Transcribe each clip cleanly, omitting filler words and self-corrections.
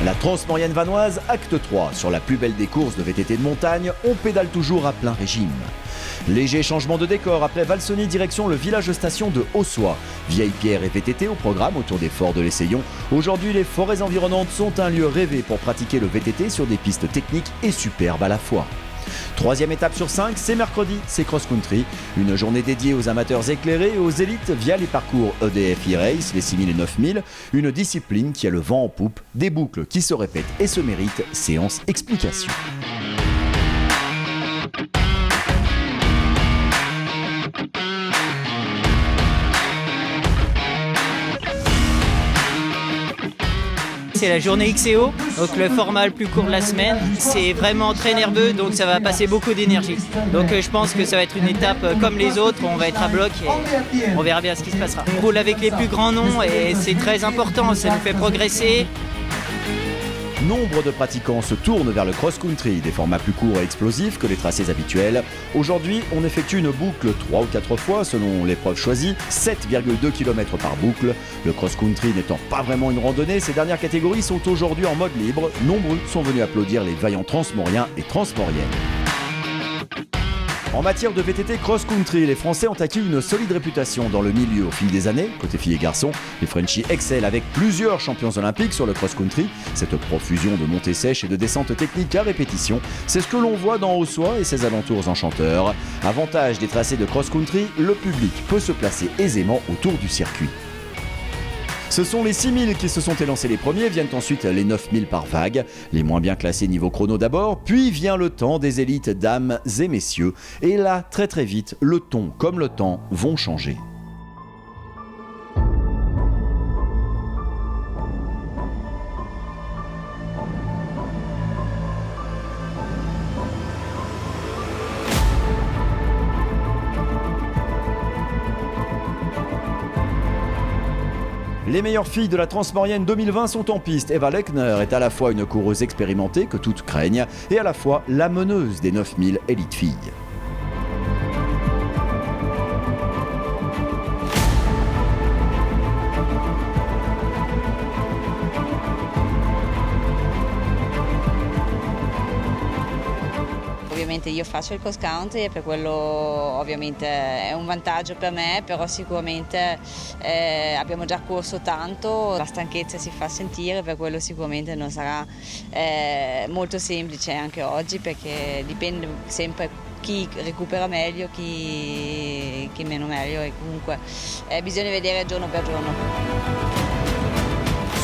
La Transmaurienne vanoise, acte 3. Sur la plus belle des courses de VTT de montagne, on pédale toujours à plein régime. Léger changement de décor après Valsony direction le village station de Haussois. Vieille pierre et VTT au programme autour des forts de l'Essaillon. Aujourd'hui, les forêts environnantes sont un lieu rêvé pour pratiquer le VTT sur des pistes techniques et superbes à la fois. Troisième étape sur 5, c'est mercredi, c'est cross-country. Une journée dédiée aux amateurs éclairés et aux élites via les parcours EDF e-Race, les 6000 et 9000. Une discipline qui a le vent en poupe, des boucles qui se répètent et se méritent. Séance explication. C'est la journée XCO, donc le format le plus court de la semaine. C'est vraiment très nerveux, donc ça va passer beaucoup d'énergie. Donc je pense que ça va être une étape comme les autres, on va être à bloc et on verra bien ce qui se passera. On roule avec les plus grands noms et c'est très important, ça nous fait progresser. Nombre de pratiquants se tournent vers le cross-country, des formats plus courts et explosifs que les tracés habituels. Aujourd'hui, on effectue une boucle 3 ou 4 fois selon l'épreuve choisie, 7,2 km par boucle. Le cross-country n'étant pas vraiment une randonnée, ces dernières catégories sont aujourd'hui en mode libre. Nombreux sont venus applaudir les vaillants transmauriens et transmauriennes. En matière de VTT cross-country, les Français ont acquis une solide réputation dans le milieu au fil des années. Côté filles et garçons, les Frenchies excellent avec plusieurs champions olympiques sur le cross-country. Cette profusion de montées sèches et de descentes techniques à répétition, c'est ce que l'on voit dans Haussois et ses alentours enchanteurs. Avantage des tracés de cross-country, le public peut se placer aisément autour du circuit. Ce sont les 6000 qui se sont élancés les premiers, viennent ensuite les 9000 par vague. Les moins bien classés niveau chrono d'abord, puis vient le temps des élites dames et messieurs. Et là, très vite, le ton comme le temps vont changer. Les meilleures filles de la Transmaurienne 2020 sont en piste. Eva Lechner est à la fois une coureuse expérimentée que toutes craignent et à la fois la meneuse des 9000 élites filles. Ovviamente io faccio il cross country e per quello ovviamente è un vantaggio per me, però sicuramente abbiamo già corso tanto, la stanchezza si fa sentire, per quello sicuramente non sarà molto semplice anche oggi, perché dipende sempre chi recupera meglio, chi meno meglio, e comunque bisogna vedere giorno per giorno.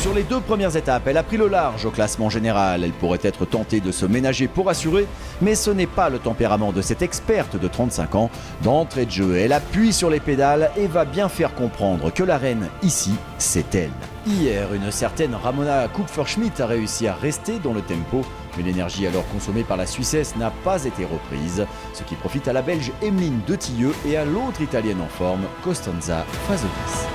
Sur les deux premières étapes, elle a pris le large au classement général. Elle pourrait être tentée de se ménager pour assurer, mais ce n'est pas le tempérament de cette experte de 35 ans. D'entrée de jeu, elle appuie sur les pédales et va bien faire comprendre que la reine, ici, c'est elle. Hier, une certaine Ramona Kupferschmidt a réussi à rester dans le tempo, mais l'énergie alors consommée par la Suissesse n'a pas été reprise, ce qui profite à la Belge Emeline De Tilleux et à l'autre Italienne en forme, Costanza Fasolis.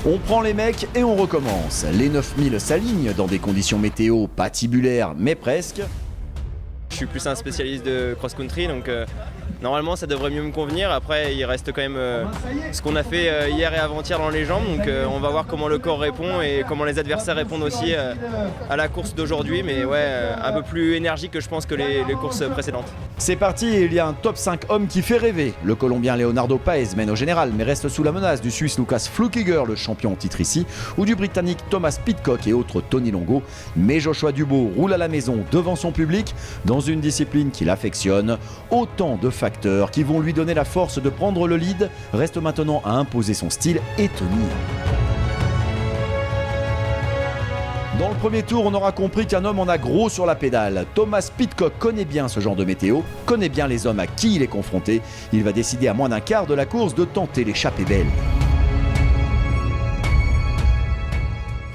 On prend les mecs et on recommence. Les 9000 s'alignent dans des conditions météo patibulaires, mais presque. Je suis plus un spécialiste de cross-country, donc normalement ça devrait mieux me convenir. Après il reste quand même ce qu'on a fait hier et avant-hier dans les jambes, donc on va voir comment le corps répond et comment les adversaires répondent aussi à la course d'aujourd'hui, mais ouais, un peu plus énergique que je pense que les courses précédentes. C'est parti, il y a un top 5 homme qui fait rêver. Le Colombien Leonardo Paes mène au général, mais reste sous la menace du Suisse Lucas Flukiger, le champion en titre ici, ou du Britannique Thomas Pidcock et autres Tony Longo. Mais Joshua Dubow roule à la maison devant son public, dans une discipline qu'il affectionne. Autant de facteurs qui vont lui donner la force de prendre le lead. Reste maintenant à imposer son style et tenir. Dans le premier tour, on aura compris qu'un homme en a gros sur la pédale. Thomas Pidcock connaît bien ce genre de météo, connaît bien les hommes à qui il est confronté. Il va décider à moins d'un quart de la course de tenter l'échappée belle.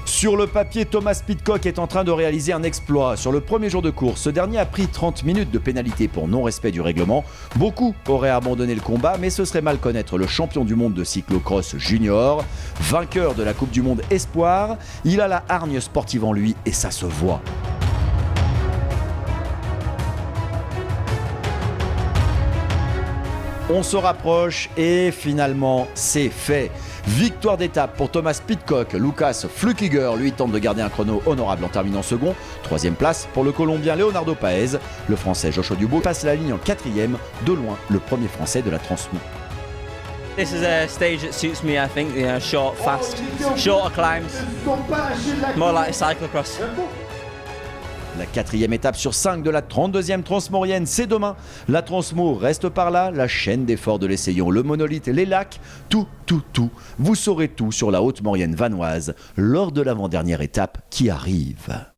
Sur le papier, Thomas Pidcock est en train de réaliser un exploit. Sur le premier jour de course, ce dernier a pris 30 minutes de pénalité pour non-respect du règlement. Beaucoup auraient abandonné le combat, mais ce serait mal connaître le champion du monde de cyclocross junior, vainqueur de la Coupe du Monde Espoir. Il a la hargne sportive en lui et ça se voit. On se rapproche et finalement c'est fait. Victoire d'étape pour Thomas Pidcock. Lukas Flukiger, lui, tente de garder un chrono honorable en terminant second. Troisième place pour le Colombien Leonardo Paez. Le Français Joshua Dubos passe la ligne en quatrième, de loin le premier Français de la Transmo. This is a stage that suits me, I think, short, fast, shorter climbs, more like a cyclocross. La quatrième étape sur 5 de la 32e Transmaurienne, c'est demain. La Transmo reste par là, la chaîne d'efforts de l'Essaillon, le monolithe, les lacs, tout. Vous saurez tout sur la Haute-Maurienne vanoise lors de l'avant-dernière étape qui arrive.